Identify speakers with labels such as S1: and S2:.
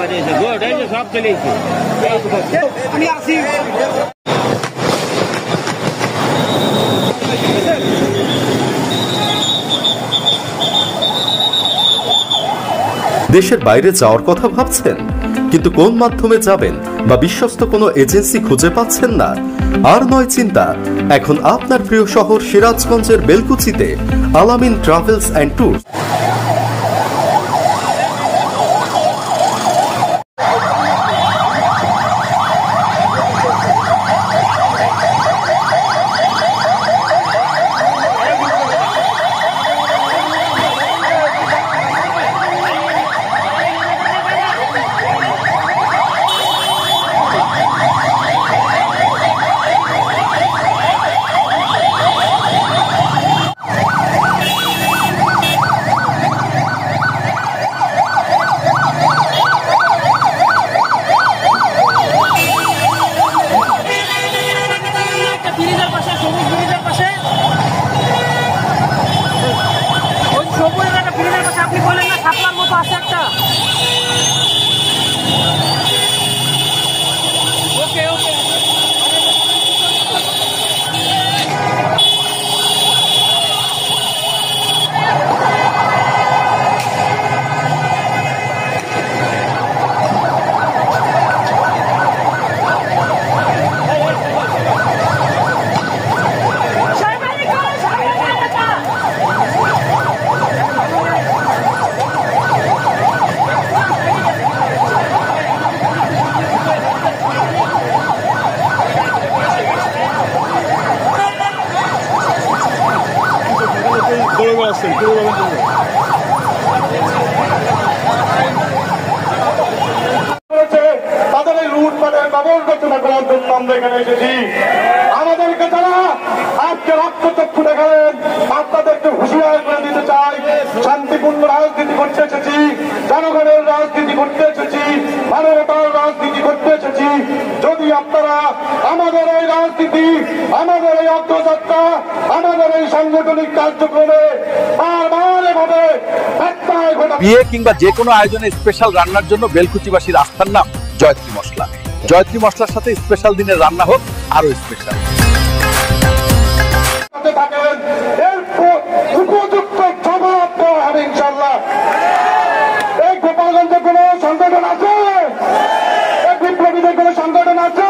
S1: পাঠিয়েছে গুড, এই যে সব চলেছে। আমি আসি।
S2: দেশের বাইরে যাওয়ার কথা ভাবছেন, কিন্তু কোন মাধ্যমে যাবেন বা বিশ্বস্ত কোনো এজেন্সি খুঁজে পাচ্ছেন না? আর নয় চিন্তা, এখন আপনার প্রিয় শহর সিরাজগঞ্জের বেলকুচিতে আলামিন ট্রাভেলস অ্যান্ড ট্যুরস।
S3: তাদের এই লুটপাটের ব্যবস্থা করার জন্য আমরা এখানে এসেছি। আমাদেরকে যারা আজকে রক্তচক্ষু দেখালেন, আপনাদেরকে হুঁশিয়ার করে দিতে চাই, শান্তিপূর্ণ রাজনীতি করতে এসেছি, জনগণের রাজনীতি করতে এসেছি, মানবতার রাজনীতি করতে এসেছি। যদি আপনারা আমাদের এই রাজনীতি, আমাদের এই অগ্রযাত্রা, আমাদের এই সাংগঠনিক কার্যক্রমে বারবার এভাবে
S4: বিয়ে কিংবা যে কোনো আয়োজনে স্পেশাল রান্নার জন্য বেলকুচিবাসীর আস্থার নাম জয়ত্রী মশলা। জয়ত্রী মশলার সাথে স্পেশাল দিনের রান্না হোক আরো স্পেশাল।
S3: উপযুক্ত জবাব দেওয়া হবে ইনশাল্লাহ। এই গোপালগঞ্জে কোনো সংগঠন আছে? বিপ্লবীদের কোনো সংগঠন আছে?